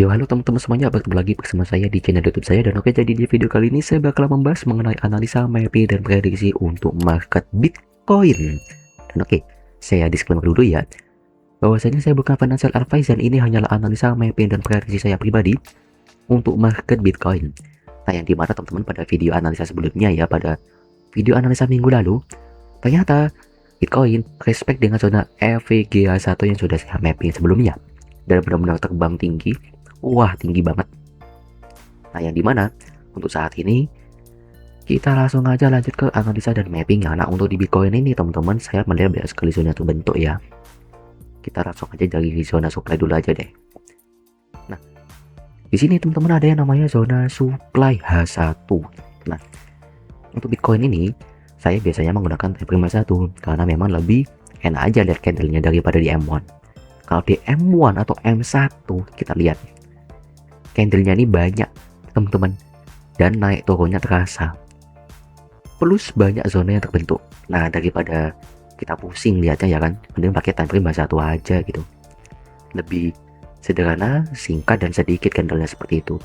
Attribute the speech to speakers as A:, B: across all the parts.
A: Yo, halo teman-teman semuanya, bertemu lagi bersama saya di channel YouTube saya. Dan oke, jadi di video kali ini saya bakal membahas mengenai analisa, mapping, dan prediksi untuk market Bitcoin. Dan oke, saya disclaimer dulu ya, bahwasanya saya bukan financial advice dan ini hanyalah analisa, mapping, dan prediksi saya pribadi untuk market Bitcoin. Nah, yang dimana teman-teman pada video analisa sebelumnya ya, pada video analisa minggu lalu, ternyata Bitcoin respect dengan zona EVGA1 yang sudah saya mapping sebelumnya. Dan benar-benar terbang tinggi. Wah, tinggi banget. Nah, yang dimana untuk saat ini kita langsung aja lanjut ke analisa dan mapping ya. Nah, untuk di Bitcoin ini teman-teman, saya melihat banyak sekali zona terbentuk ya. Kita langsung aja dari zona supply dulu aja deh. Nah, di sini teman-teman ada yang namanya zona supply H1. Nah, untuk Bitcoin ini saya biasanya menggunakan time frame H1 karena memang lebih enak aja lihat candlenya daripada di M1. Kalau di M1 atau M1 kita lihat candlenya ini banyak teman-teman, dan naik turunnya terasa, plus banyak zona yang terbentuk. Nah, daripada kita pusing lihatnya ya kan, mending pakai time frame satu aja gitu, lebih sederhana, singkat, dan sedikit candlenya seperti itu.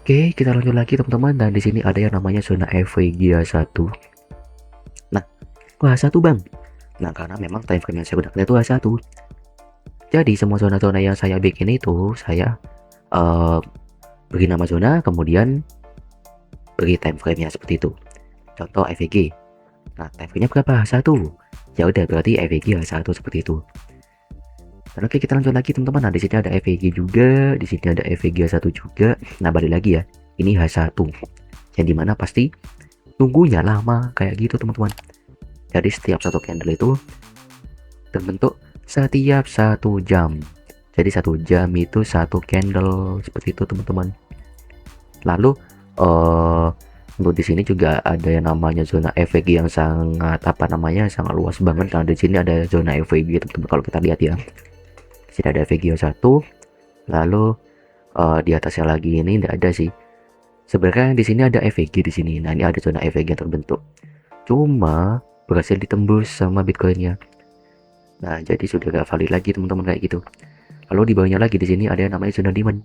A: Oke, kita lanjut lagi teman-teman. Dan di sini ada yang namanya zona EVGA1. Nah, wah, satu bang. Nah, karena memang time frame yang saya gunakan itu H1, jadi semua zona-zona yang saya bikin itu saya beri nama zona, kemudian beri time frame-nya seperti itu. Contoh EVG. Nah, time frame-nya berapa? 1. Ya udah, berarti EVG H1 seperti itu. Dan oke, kita lanjut lagi teman-teman. Nah, di sini ada EVG juga, di sini ada EVG H1 juga. Nah, balik lagi ya. Ini H1. Yang dimana pasti tunggunya lama kayak gitu teman-teman. Jadi setiap satu candle itu terbentuk setiap 1 jam. Jadi 1 jam itu satu candle seperti itu teman-teman. Lalu untuk di sini juga ada yang namanya zona EVG yang sangat sangat luas banget. Nah, di sini ada zona EVG teman-teman, kalau kita lihat ya. Di sini ada EVG 1, lalu di atasnya lagi ini tidak ada sih. Sebenarnya di sini ada EVG di sini. Nah, ini ada zona EVG yang terbentuk. Cuma berhasil ditembus sama Bitcoinnya. Nah, jadi sudah gak valid lagi teman-teman kayak gitu. Lalu di bawahnya lagi di sini ada yang namanya zona demand.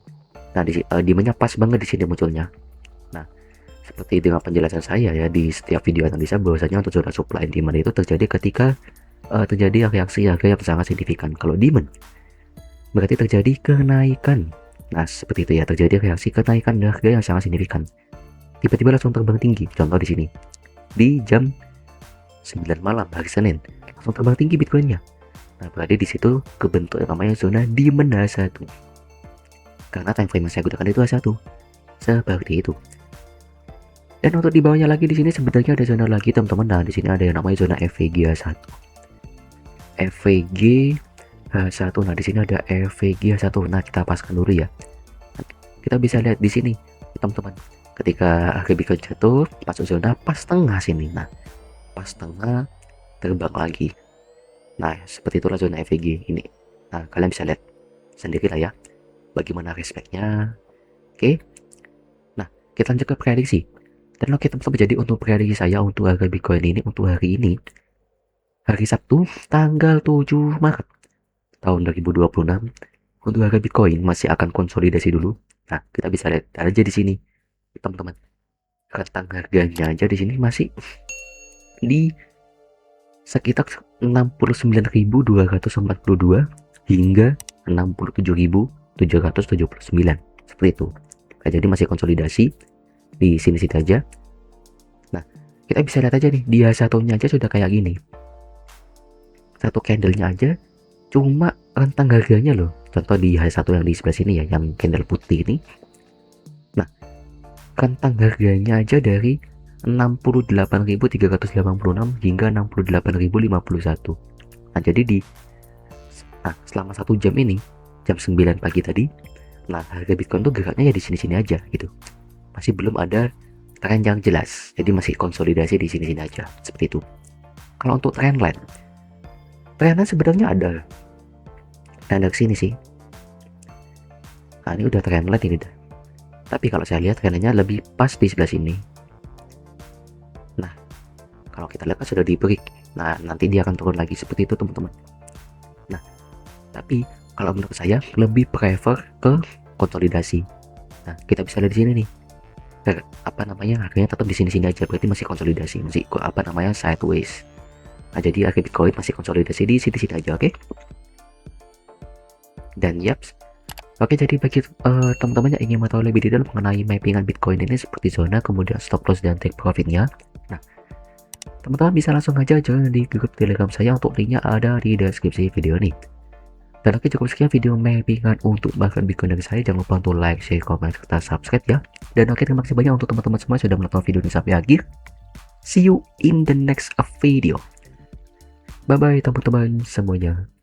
A: Nah, demandnya pas banget di sini munculnya. Nah, seperti dengan penjelasan saya ya di setiap video analisa, bahwasanya untuk zona supply and demand itu terjadi ketika terjadi reaksi harga yang sangat signifikan. Kalau demand berarti terjadi kenaikan. Nah, seperti itu ya, terjadi reaksi kenaikan harga yang sangat signifikan. Tiba-tiba langsung terbang tinggi. Contoh di sini. Di jam 9 malam hari Senin, langsung terbang tinggi Bitcoinnya. Nah, berarti di situ kebentuk yang namanya zona demand H1. Karena time frame yang saya gunakan itu H1. Seperti itu. Dan untuk di bawahnya lagi di sini sebenarnya ada zona lagi teman-teman. Nah, di sini ada yang namanya zona EVG H1. EVG H1. Nah, di sini ada EVG H1. Nah, kita paskan dulu ya. Kita bisa lihat di sini teman-teman. Ketika harga Bitcoin jatuh, masuk zona pas tengah sini. Nah, pas tengah terbang lagi. Nah, seperti itulah zona EVG ini. Nah, kalian bisa lihat sendiri lah ya bagaimana respectnya. Oke. Nah, kita lanjut ke prediksi. Dan oke teman-teman, jadi untuk prediksi saya untuk harga Bitcoin ini untuk hari ini, hari Sabtu tanggal 7 Maret tahun 2026, untuk harga Bitcoin masih akan konsolidasi dulu. Nah, kita bisa lihat aja di sini teman-teman, rentang harganya aja di sini masih di sekitar 69.242 hingga 67.779 seperti itu. Nah, jadi masih konsolidasi di sini-sini aja. Nah, kita bisa lihat aja nih, dia satunya aja sudah kayak gini. Satu candlenya aja cuma rentang harganya loh. Contoh di H1 yang di sebelah sini ya, yang candle putih ini. Nah, rentang harganya aja dari 68.386 hingga 68.051. Nah, jadi selama 1 jam ini, jam 9 pagi tadi, nah harga Bitcoin tuh geraknya ya di sini-sini aja gitu. Masih belum ada tren yang jelas. Jadi masih konsolidasi di sini-sini aja. Seperti itu. Kalau untuk trendline sebenarnya ada. Trend ke sini sih. Nah, ini udah trendline ini dah. Tapi kalau saya lihat trendnya lebih pas di sebelah sini. Nah, kalau kita lihat kan sudah di break. Nah, nanti dia akan turun lagi seperti itu teman-teman. Nah, tapi kalau menurut saya lebih prefer ke konsolidasi. Nah, kita bisa lihat di sini nih. Harganya tetap di sini-sini aja, berarti masih konsolidasi, masih sideways. Nah, jadi harga Bitcoin masih konsolidasi di sini-sini aja, oke? Dan yaps, oke, jadi bagi teman-teman yang ingin mengetahui lebih detail mengenai mappingan Bitcoin ini seperti zona, kemudian stop loss dan take profitnya, nah, teman-teman bisa langsung aja join di grup Telegram saya, untuk linknya ada di deskripsi video ini. Dan oke, cukup sekian video mappingan untuk bahkan Bitcoin dari saya. Jangan lupa untuk like, share, komen, serta subscribe ya. Dan oke, terima kasih banyak untuk teman-teman semua yang sudah menonton video ini sampai akhir. See you in the next video. Bye bye teman-teman semuanya.